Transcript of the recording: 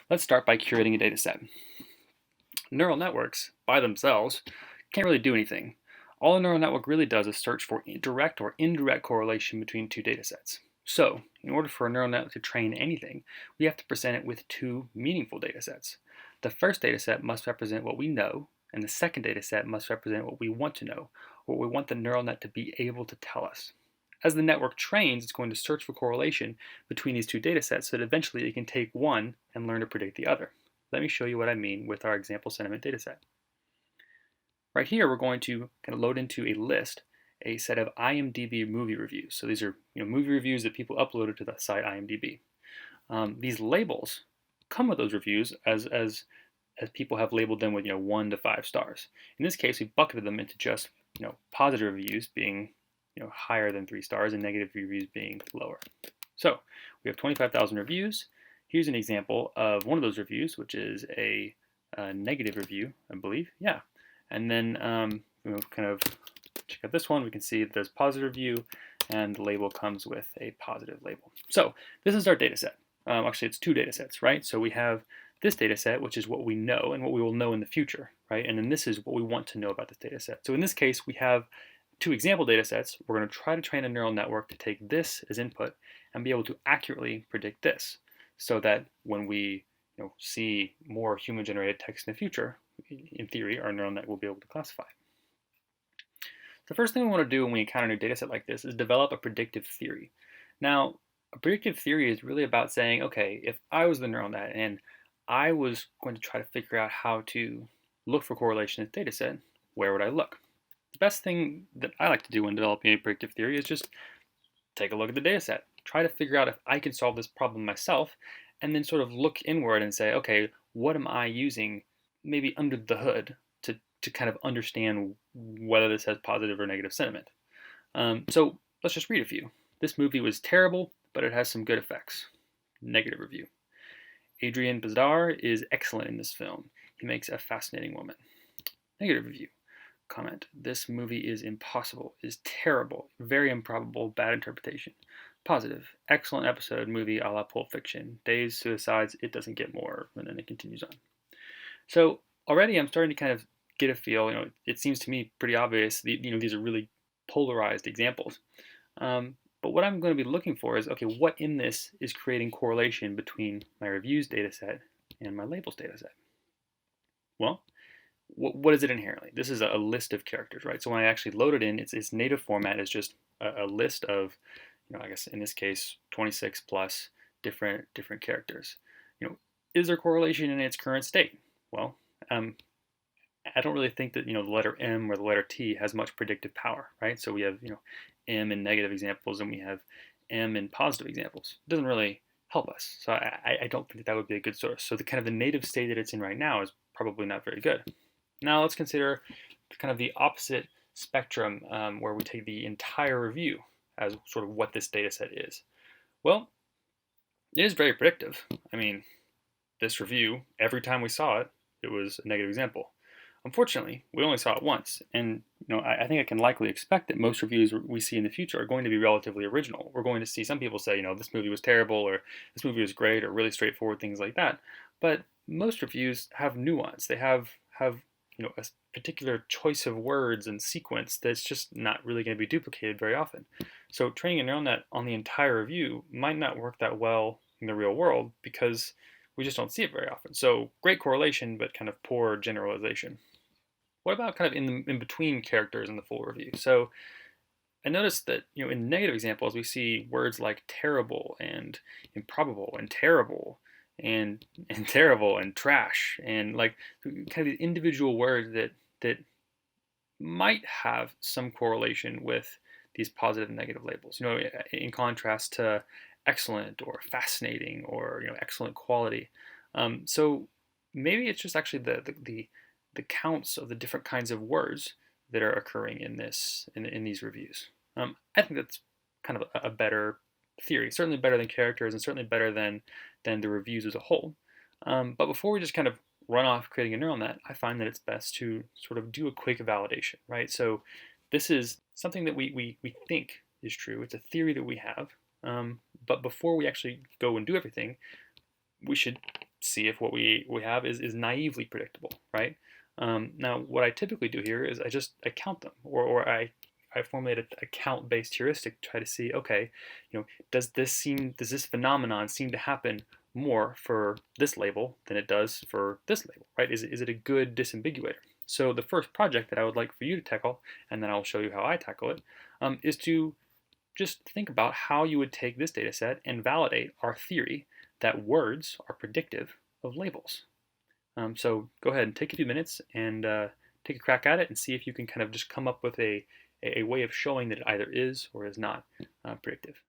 Let's start by curating a data set. Neural networks, by themselves, can't really do anything. All a neural network really does is search for direct or indirect correlation between two data sets. So, in order for a neural network to train anything, we have to present it with two meaningful data sets. The first data set must represent what we know, and the second data set must represent what we want to know, or what we want the neural net to be able to tell us. As the network trains, it's going to search for correlation between these two data sets so that eventually it can take one and learn to predict the other. Let me show you what I mean with our example sentiment data set. Right here, we're going to kind of load into a list a set of IMDb movie reviews. So these are movie reviews that people uploaded to the site IMDb. These labels come with those reviews as people have labeled them with 1 to 5 stars. In this case, we bucketed them into just positive reviews being higher than 3 stars and negative reviews being lower. So we have 25,000 reviews. Here's an example of one of those reviews, which is a negative review, I believe. Yeah. And then kind of check out this one. We can see that there's positive review, and the label comes with a positive label. So this is our data set. Actually, it's two data sets, right? So we have this data set, which is what we know and what we will know in the future, right? And then this is what we want to know about this data set. So in this case, we have two example data sets. We're going to try to train a neural network to take this as input and be able to accurately predict this, so that when we see more human-generated text in the future, in theory, our neural net will be able to classify it. The first thing we want to do when we encounter a new data set like this is develop a predictive theory. Now, a predictive theory is really about saying, okay, if I was the neural net and I was going to try to figure out how to look for correlation in this data set, where would I look? The best thing that I like to do when developing a predictive theory is just take a look at the data set. Try to figure out if I can solve this problem myself, and then sort of look inward and say, okay, what am I using maybe under the hood to kind of understand whether this has positive or negative sentiment. So let's just read a few. This movie was terrible, but it has some good effects. Negative review. Adrian Bazar is excellent in this film. He makes a fascinating woman. Negative review. Comment. This movie is impossible, is terrible, very improbable, bad interpretation. Positive. Excellent episode, movie a la Pulp Fiction. Days, suicides, it doesn't get more, and then it continues on. So already I'm starting to kind of get a feel, it seems to me pretty obvious, these are really polarized examples. But what I'm going to be looking for is, okay, what in this is creating correlation between my reviews data set and my labels data set? Well, what is it inherently? This is a list of characters, right? So when I actually load it in, its native format is just a list of, I guess in this case, 26 plus different characters. Is there correlation in its current state? Well, I don't really think that the letter M or the letter T has much predictive power, right? So we have M in negative examples and we have M in positive examples. It doesn't really help us. So I don't think that would be a good source. So the kind of the native state that it's in right now is probably not very good. Now let's consider kind of the opposite spectrum, where we take the entire review as sort of what this data set is. Well, it is very predictive. I mean, this review, every time we saw it, it was a negative example. Unfortunately, we only saw it once, and I think I can likely expect that most reviews we see in the future are going to be relatively original. We're going to see some people say, this movie was terrible, or this movie was great, or really straightforward, things like that. But most reviews have nuance. They have a particular choice of words and sequence that's just not really going to be duplicated very often. So training a neural net on the entire review might not work that well in the real world because we just don't see it very often. So great correlation, but kind of poor generalization. What about kind of in between characters in the full review? So I noticed that in negative examples we see words like terrible and improbable and terrible and terrible and trash, and like kind of the individual words that might have some correlation with these positive and negative labels. In contrast to excellent or fascinating or excellent quality. So maybe it's just actually the counts of the different kinds of words that are occurring in these reviews. I think that's kind of a better theory, certainly better than characters and certainly better than the reviews as a whole. But before we just kind of run off creating a neural net, I find that it's best to sort of do a quick validation, right? So this is something that we think is true. It's a theory that we have. But before we actually go and do everything, we should see if what we have is naively predictable, right? Now, what I typically do here is I count them, or I formulate a count-based heuristic to try to see, okay, does this phenomenon seem to happen more for this label than it does for this label, right? Is it a good disambiguator? So the first project that I would like for you to tackle, and then I'll show you how I tackle it, is to just think about how you would take this data set and validate our theory that words are predictive of labels. So go ahead and take a few minutes and take a crack at it and see if you can kind of just come up with a way of showing that it either is or is not predictive.